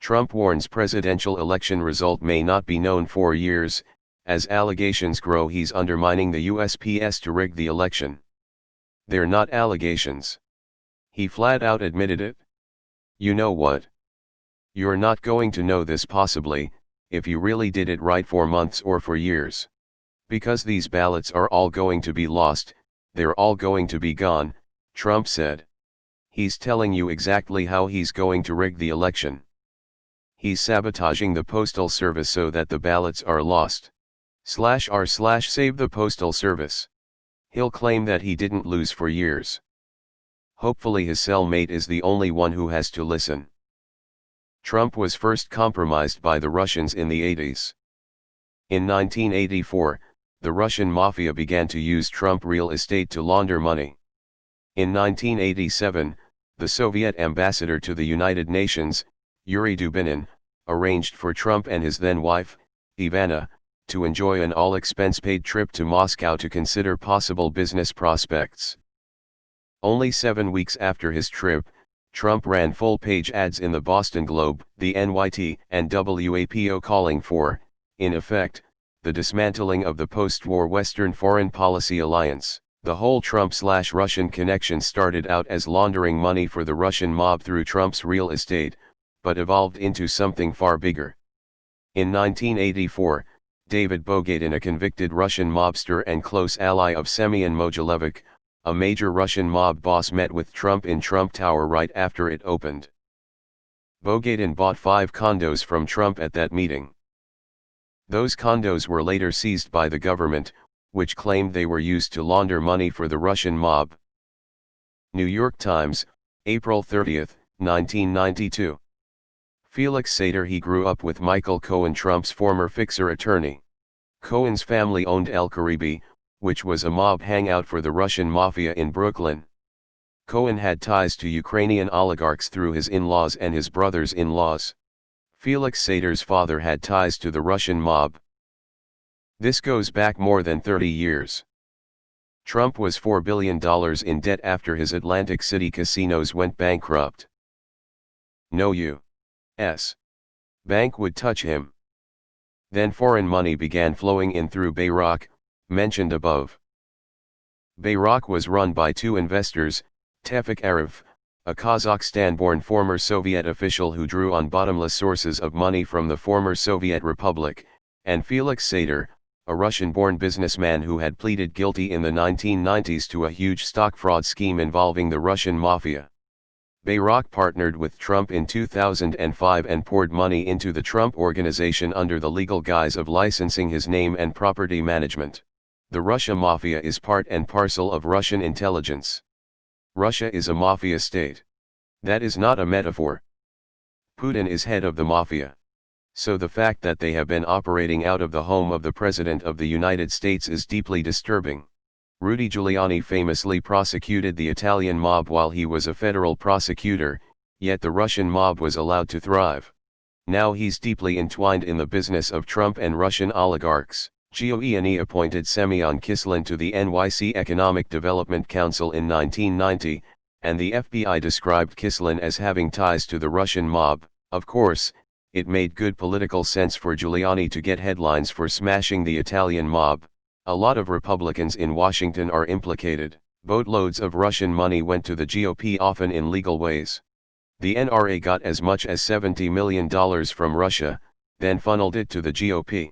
Trump warns presidential election result may not be known for years. As allegations grow, he's undermining the USPS to rig the election. They're not allegations. He flat out admitted it. You know what? You're not going to know this possibly, if you really did it right for months or for years. Because these ballots are all going to be lost, they're all going to be gone, Trump said. He's telling you exactly how he's going to rig the election. He's sabotaging the Postal Service so that the ballots are lost. /r/save the Postal Service. He'll claim that he didn't lose for years. Hopefully his cellmate is the only one who has to listen. Trump was first compromised by the Russians in the 80s. In 1984, the Russian mafia began to use Trump real estate to launder money. In 1987, the Soviet ambassador to the United Nations, Yuri Dubinin, arranged for Trump and his then-wife, Ivana, to enjoy an all-expense-paid trip to Moscow to consider possible business prospects. Only 7 weeks after his trip, Trump ran full-page ads in the Boston Globe, the NYT, and WAPO calling for, in effect, the dismantling of the post-war Western foreign policy alliance. The whole Trump/Russian connection started out as laundering money for the Russian mob through Trump's real estate, but evolved into something far bigger. In 1984, David Bogatin, a convicted Russian mobster and close ally of Semyon Mogilevich, a major Russian mob boss, met with Trump in Trump Tower right after it opened. Bogatin bought 5 condos from Trump at that meeting. Those condos were later seized by the government, which claimed they were used to launder money for the Russian mob. New York Times, April 30, 1992. Felix Sater. He grew up with Michael Cohen, Trump's former fixer attorney. Cohen's family owned El Caribe, which was a mob hangout for the Russian mafia in Brooklyn. Cohen had ties to Ukrainian oligarchs through his in-laws and his brothers-in-laws. Felix Sater's father had ties to the Russian mob. This goes back more than 30 years. Trump was $4 billion in debt after his Atlantic City casinos went bankrupt. No U.S. bank would touch him. Then foreign money began flowing in through Bayrock, mentioned above. Bayrock was run by 2 investors, Tevfik Arif, a Kazakhstan-born former Soviet official who drew on bottomless sources of money from the former Soviet Republic, and Felix Sater, a Russian-born businessman who had pleaded guilty in the 1990s to a huge stock fraud scheme involving the Russian mafia. Bayrock partnered with Trump in 2005 and poured money into the Trump Organization under the legal guise of licensing his name and property management. The Russia mafia is part and parcel of Russian intelligence. Russia is a mafia state. That is not a metaphor. Putin is head of the mafia. So the fact that they have been operating out of the home of the President of the United States is deeply disturbing. Rudy Giuliani famously prosecuted the Italian mob while he was a federal prosecutor, yet the Russian mob was allowed to thrive. Now he's deeply entwined in the business of Trump and Russian oligarchs. Giuliani appointed Semyon Kislin to the NYC Economic Development Council in 1990, and the FBI described Kislin as having ties to the Russian mob. Of course, it made good political sense for Giuliani to get headlines for smashing the Italian mob. A lot of Republicans in Washington are implicated. Boatloads of Russian money went to the GOP, often in legal ways. The NRA got as much as $70 million from Russia, then funneled it to the GOP.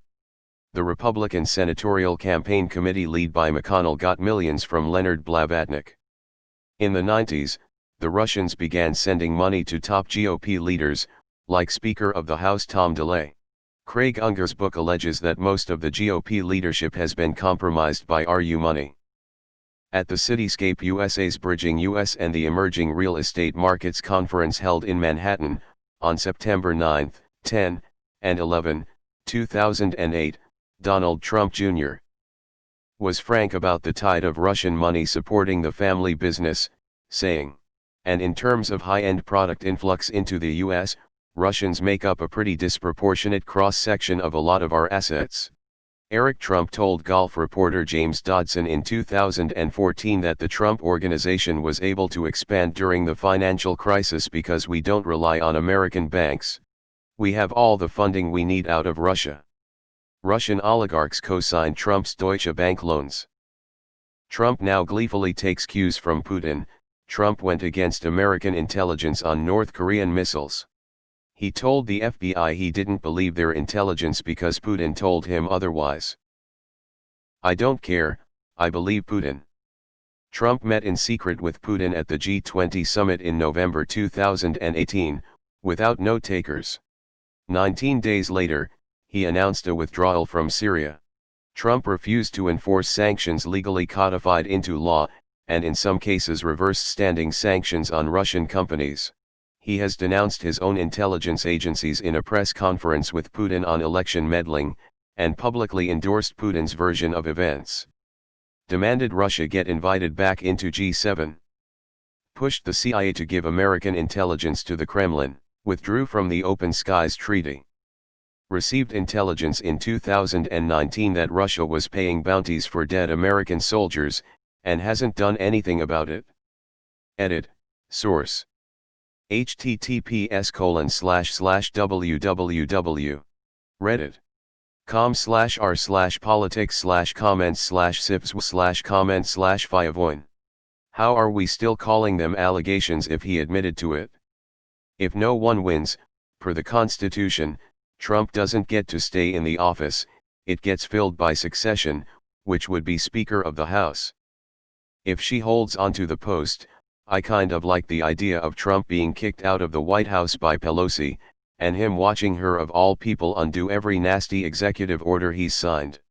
The Republican Senatorial Campaign Committee led by McConnell got millions from Leonard Blavatnik. In the 90s, the Russians began sending money to top GOP leaders, like Speaker of the House Tom DeLay. Craig Unger's book alleges that most of the GOP leadership has been compromised by RU money. At the Cityscape USA's Bridging US and the Emerging Real Estate Markets Conference held in Manhattan, on September 9, 10, and 11, 2008, Donald Trump Jr. was frank about the tide of Russian money supporting the family business, saying, "And in terms of high-end product influx into the U.S., Russians make up a pretty disproportionate cross-section of a lot of our assets." Eric Trump told golf reporter James Dodson in 2014 that the Trump Organization was able to expand during the financial crisis because we don't rely on American banks. We have all the funding we need out of Russia. Russian oligarchs co-signed Trump's Deutsche Bank loans. Trump now gleefully takes cues from Putin. Trump went against American intelligence on North Korean missiles. He told the FBI he didn't believe their intelligence because Putin told him otherwise. I don't care, I believe Putin. Trump met in secret with Putin at the G20 summit in November 2018, without note-takers. 19 days later, he announced a withdrawal from Syria. Trump refused to enforce sanctions legally codified into law, and in some cases reversed standing sanctions on Russian companies. He has denounced his own intelligence agencies in a press conference with Putin on election meddling, and publicly endorsed Putin's version of events. Demanded Russia get invited back into G7. Pushed the CIA to give American intelligence to the Kremlin, withdrew from the Open Skies Treaty. Received intelligence in 2019 that Russia was paying bounties for dead American soldiers, and hasn't done anything about it. Edit, source. https://www. reddit.com/r/politics/comments/sifs/comments/fiavoin. How are we still calling them allegations if he admitted to it? If no one wins, per the Constitution, Trump doesn't get to stay in the office, it gets filled by succession, which would be Speaker of the House. If she holds onto the post, I kind of like the idea of Trump being kicked out of the White House by Pelosi, and him watching her of all people undo every nasty executive order he's signed.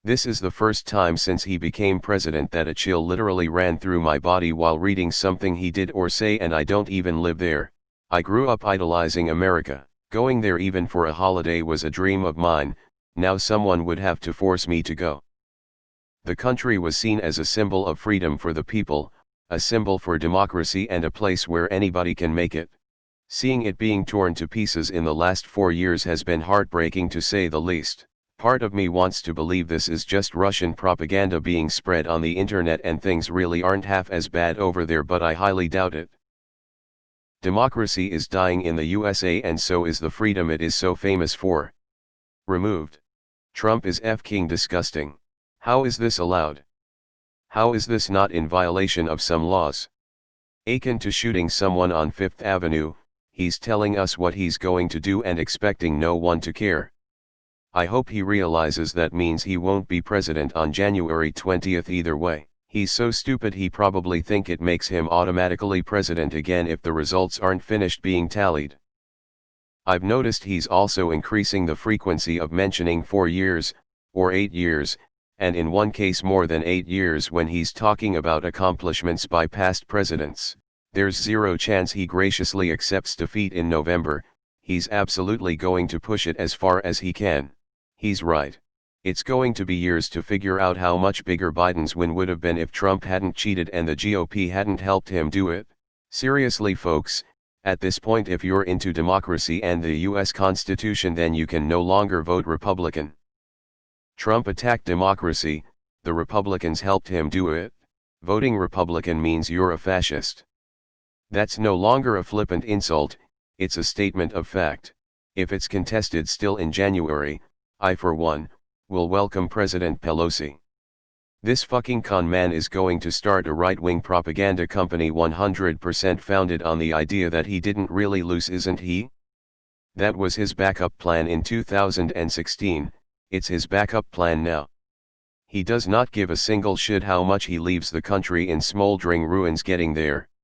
This is the first time since he became president that a chill literally ran through my body while reading something he did or say, and I don't even live there. I grew up idolizing America. Going there even for a holiday was a dream of mine. Now someone would have to force me to go. The country was seen as a symbol of freedom for the people, a symbol for democracy, and a place where anybody can make it. Seeing it being torn to pieces in the last 4 years has been heartbreaking to say the least. Part of me wants to believe this is just Russian propaganda being spread on the internet and things really aren't half as bad over there, but I highly doubt it. Democracy is dying in the USA, and so is the freedom it is so famous for. Removed. Trump is f-king disgusting. How is this allowed? How is this not in violation of some laws? Akin to shooting someone on Fifth Avenue, he's telling us what he's going to do and expecting no one to care. I hope he realizes that means he won't be president on January 20th either way. He's so stupid he probably think it makes him automatically president again if the results aren't finished being tallied. I've noticed he's also increasing the frequency of mentioning 4 years, or 8 years, and in one case more than 8 years when he's talking about accomplishments by past presidents. There's zero chance he graciously accepts defeat in November. He's absolutely going to push it as far as he can. He's right. It's going to be years to figure out how much bigger Biden's win would have been if Trump hadn't cheated and the GOP hadn't helped him do it. Seriously folks, at this point if you're into democracy and the US Constitution, then you can no longer vote Republican. Trump attacked democracy, the Republicans helped him do it. Voting Republican means you're a fascist. That's no longer a flippant insult, it's a statement of fact. If it's contested still in January, I for one, will welcome President Pelosi. This fucking con man is going to start a right-wing propaganda company 100% founded on the idea that he didn't really lose, isn't he? That was his backup plan in 2016, it's his backup plan now. He does not give a single shit how much he leaves the country in smoldering ruins getting there.